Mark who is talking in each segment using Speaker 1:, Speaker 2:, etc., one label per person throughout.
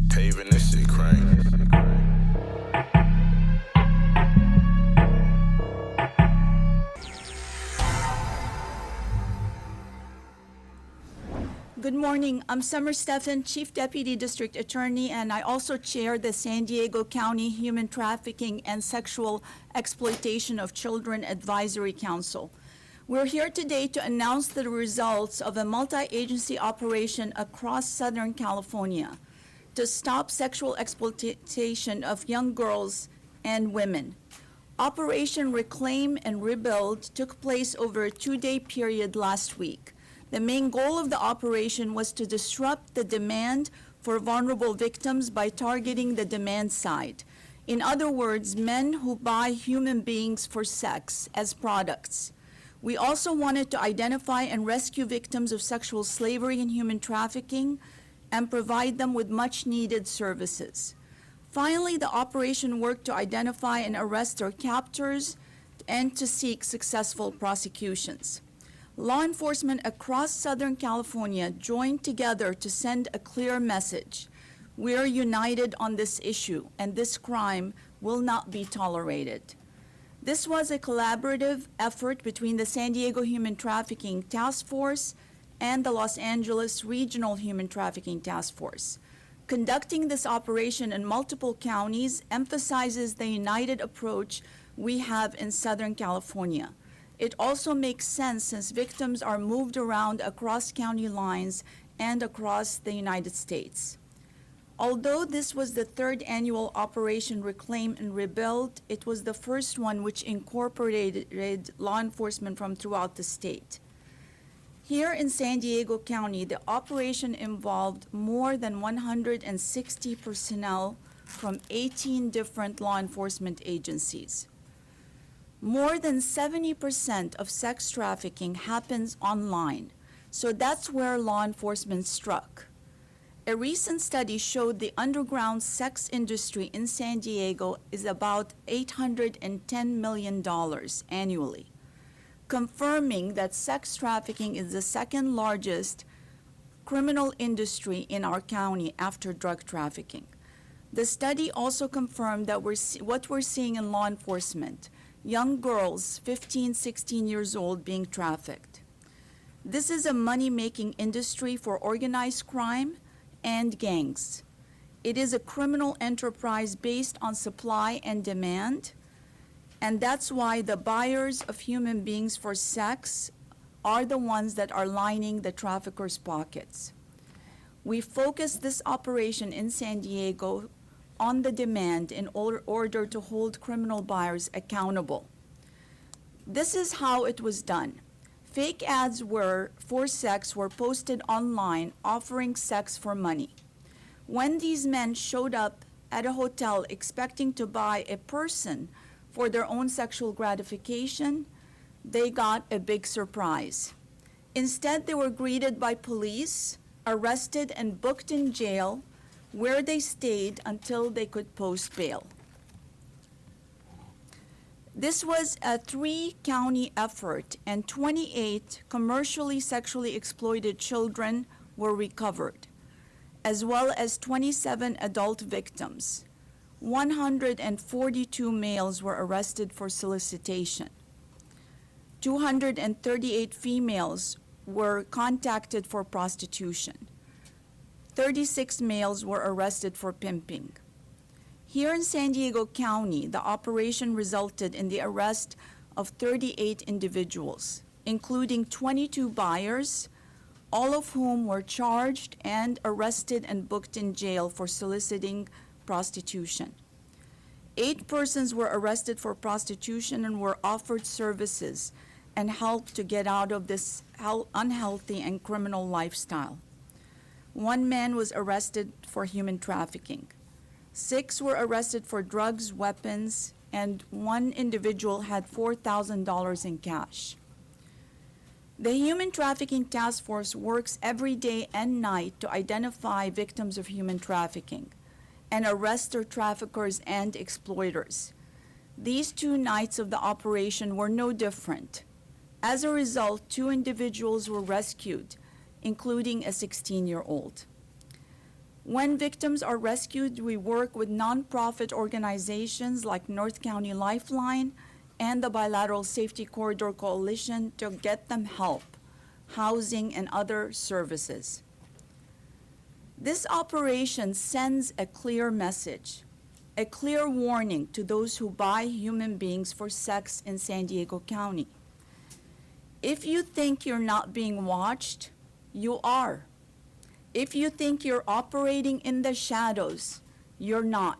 Speaker 1: Paving this shit crank.
Speaker 2: Good morning. I'm Summer Stephan, Chief Deputy District Attorney, and I also chair the San Diego County Human Trafficking and Sexual Exploitation of Children Advisory Council. We're here today to announce the results of a multi-agency operation across Southern California to stop sexual exploitation of young girls and women. Operation Reclaim and Rebuild took place over a 2-day period last week. The main goal of the operation was to disrupt the demand for vulnerable victims by targeting the demand side. In other words, men who buy human beings for sex as products. We also wanted to identify and rescue victims of sexual slavery and human trafficking and provide them with much-needed services. Finally, the operation worked to identify and arrest their captors and to seek successful prosecutions. Law enforcement across Southern California joined together to send a clear message. We are united on this issue, and this crime will not be tolerated. This was a collaborative effort between the San Diego Human Trafficking Task Force and the Los Angeles Regional Human Trafficking Task Force. Conducting this operation in multiple counties emphasizes the united approach we have in Southern California. It also makes sense since victims are moved around across county lines and across the United States. Although this was the third annual Operation Reclaim and Rebuild, it was the first one which incorporated law enforcement from throughout the state. Here in San Diego County, the operation involved more than 160 personnel from 18 different law enforcement agencies. More than 70% of sex trafficking happens online, so that's where law enforcement struck. A recent study showed the underground sex industry in San Diego is about $810 million annually, confirming that sex trafficking is the second largest criminal industry in our county after drug trafficking. The study also confirmed that what we're seeing in law enforcement, young girls, 15, 16 years old, being trafficked. This is a money-making industry for organized crime and gangs. It is a criminal enterprise based on supply and demand, and that's why the buyers of human beings for sex are the ones that are lining the traffickers' pockets. We focused this operation in San Diego on the demand in order to hold criminal buyers accountable. This is how it was done. Fake ads for sex were posted online offering sex for money. When these men showed up at a hotel expecting to buy a person for their own sexual gratification, they got a big surprise. Instead, they were greeted by police, arrested, and booked in jail, where they stayed until they could post bail. This was a 3-county effort, and 28 commercially sexually exploited children were recovered, as well as 27 adult victims. 142 males were arrested for solicitation. 238 females were contacted for prostitution. 36 males were arrested for pimping. Here in San Diego County, the operation resulted in the arrest of 38 individuals, including 22 buyers, all of whom were charged and arrested and booked in jail for soliciting prostitution. 8 persons were arrested for prostitution and were offered services and help to get out of this unhealthy and criminal lifestyle. 1 man was arrested for human trafficking. 6 were arrested for drugs, weapons, and 1 individual had $4,000 in cash. The Human Trafficking Task Force works every day and night to identify victims of human trafficking. and arrest their traffickers and exploiters. These 2 nights of the operation were no different. As a result, 2 individuals were rescued, including a 16-year-old. When victims are rescued, we work with nonprofit organizations like North County Lifeline and the Bilateral Safety Corridor Coalition to get them help, housing, and other services. This operation sends a clear message, a clear warning to those who buy human beings for sex in San Diego County. If you think you're not being watched, you are. If you think you're operating in the shadows, you're not.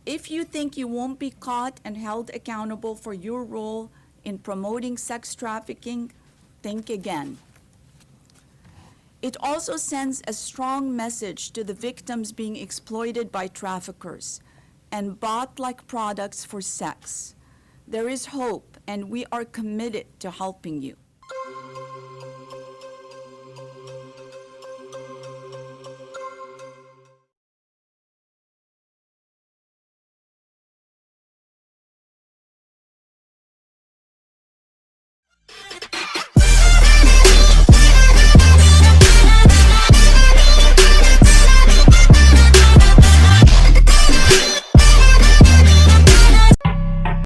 Speaker 2: If you think you won't be caught and held accountable for your role in promoting sex trafficking, think again. It also sends a strong message to the victims being exploited by traffickers and bought like products for sex. There is hope, and we are committed to helping you.